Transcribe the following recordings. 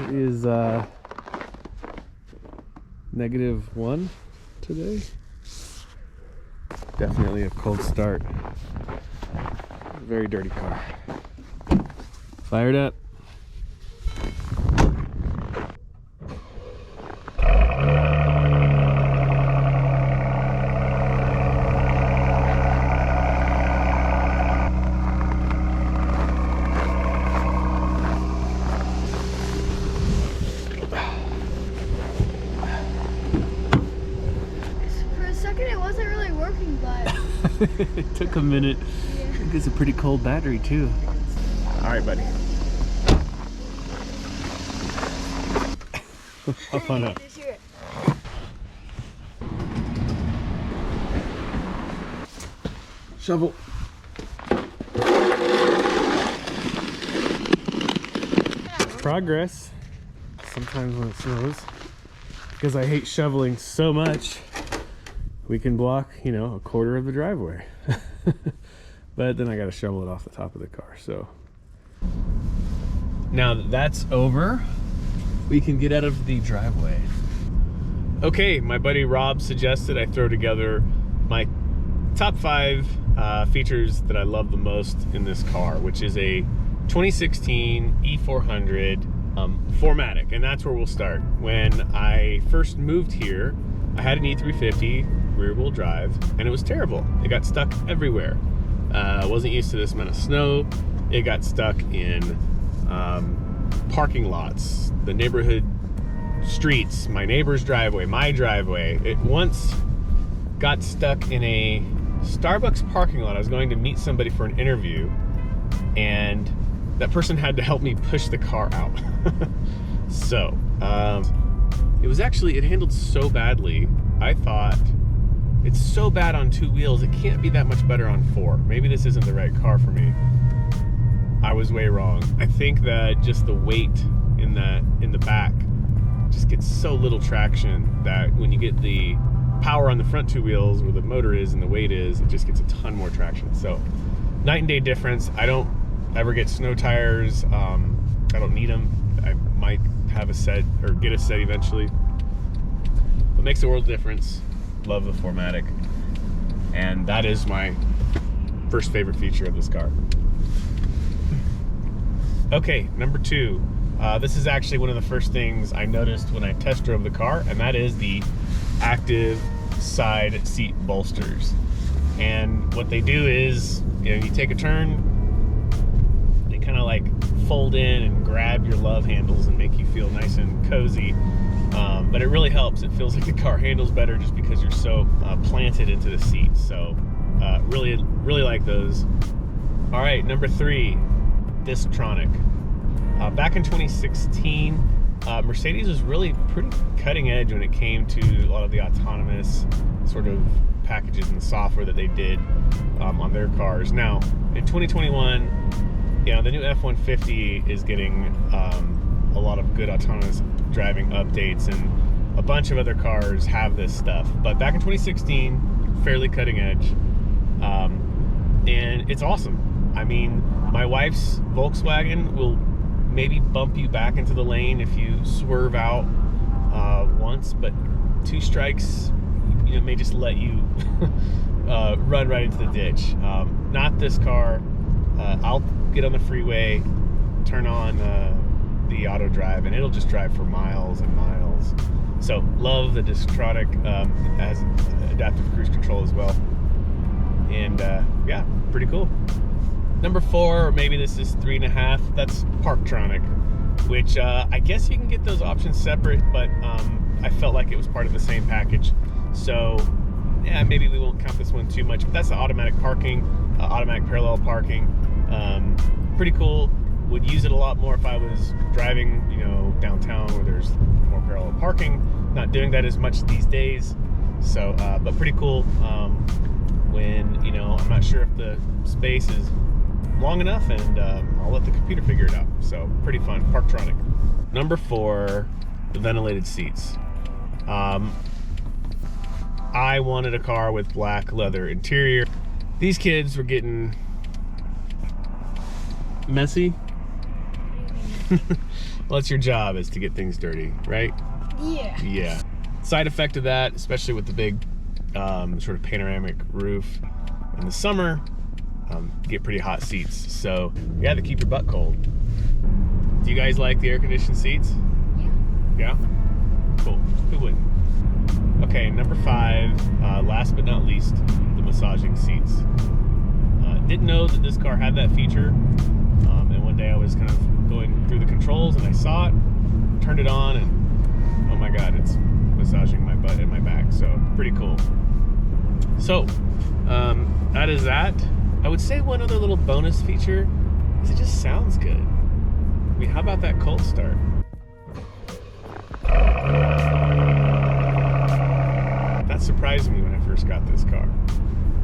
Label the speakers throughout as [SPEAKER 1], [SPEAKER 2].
[SPEAKER 1] It is -1 today. Definitely a cold start. Very dirty car. Fired up. It took a minute. Yeah. I think it's a pretty cold battery too. All right, buddy. Hop on up. Shovel. Progress. Sometimes when it snows, because I hate shoveling so much, we can block, you know, a quarter of the driveway. But then I got to shovel it off the top of the car. So now that that's over, we can get out of the driveway. Okay, my buddy Rob suggested I throw together my top 5 features that I love the most in this car, which is a 2016 E400 4MATIC, and that's where we'll start. When I first moved here, I had an E350 rear-wheel drive, and it was terrible. It got stuck everywhere. I wasn't used to this amount of snow. It got stuck in parking lots, the neighborhood streets, my neighbor's driveway, my driveway. It once got stuck in a Starbucks parking lot. I was going to meet somebody for an interview, and that person had to help me push the car out. So it handled so badly. I thought, it's so bad on 2 wheels, it can't be that much better on 4. Maybe this isn't the right car for me. I was way wrong. I think that just the weight in the back just gets so little traction that when you get the power on the front 2 wheels where the motor is and the weight is, it just gets a ton more traction. So night and day difference. I don't ever get snow tires. I don't need them. I might have a set or get a set eventually. It makes a world of difference. Love the 4MATIC, and that is my first favorite feature of this car. Okay, number 2. This is actually one of the first things I noticed when I test drove the car, and that is the active side seat bolsters. And what they do is, you know, you take a turn, they kind of like fold in and grab your love handles and make you feel nice and cozy. But it really helps. It feels like the car handles better just because you're so planted into the seat. So really like those. All right, number 3, Distronic. Back in 2016, Mercedes was really pretty cutting edge when it came to a lot of the autonomous sort of packages and software that they did on their cars. Now, in 2021, you know, the new F-150 is getting a lot of good autonomous driving updates, and a bunch of other cars have this stuff. But back in 2016, fairly cutting edge, and it's awesome. I mean, my wife's Volkswagen will maybe bump you back into the lane if you swerve out once, but 2 strikes, you know, may just let you run right into the ditch. Not this car. I'll get on the freeway, turn on the auto drive, and it'll just drive for miles and miles. So love the Distronic. Has adaptive cruise control as well, and yeah, pretty cool. Number 4, or maybe this is 3.5, that's Parktronic, which I guess you can get those options separate, but I felt like it was part of the same package. So yeah, maybe we won't count this one too much, but that's the automatic parking, automatic parallel parking. Pretty cool. Would use it a lot more if I was driving, you know, downtown where there's more parallel parking. Not doing that as much these days. So, but pretty cool. When, you know, I'm not sure if the space is long enough, and I'll let the computer figure it out. So pretty fun. Parktronic. Number 4, the ventilated seats. I wanted a car with black leather interior. These kids were getting messy. Well, it's your job is to get things dirty, right?
[SPEAKER 2] Yeah.
[SPEAKER 1] Yeah. Side effect of that, especially with the big sort of panoramic roof in the summer, get pretty hot seats. So you have to keep your butt cold. Do you guys like the air-conditioned seats?
[SPEAKER 2] Yeah.
[SPEAKER 1] Yeah? Cool. Who wouldn't? Okay, number 5, last but not least, the massaging seats. Didn't know that this car had that feature, and one day I was kind of going through the controls and I saw it, turned it on, and oh my god, it's massaging my butt and my back, so pretty cool. So, that is that. I would say one other little bonus feature is it just sounds good. I mean, how about that cold start? That surprised me when I first got this car.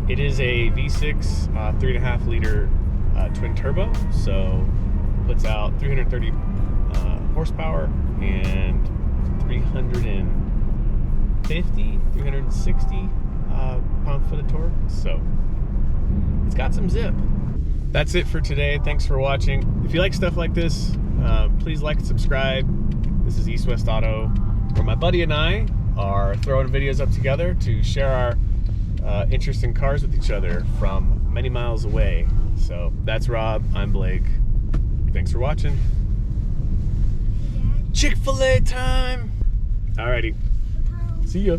[SPEAKER 1] It is a V6 3.5 liter twin turbo, so puts out 330 horsepower and 360 pound-foot of torque, so it's got some zip. That's it for today. Thanks for watching. If you like stuff like this, please like and subscribe. This is East West Auto, where my buddy and I are throwing videos up together to share our interest in cars with each other from many miles away. So that's Rob, I'm Blake. Thanks for watching. Chick-fil-A time! Alrighty, see ya.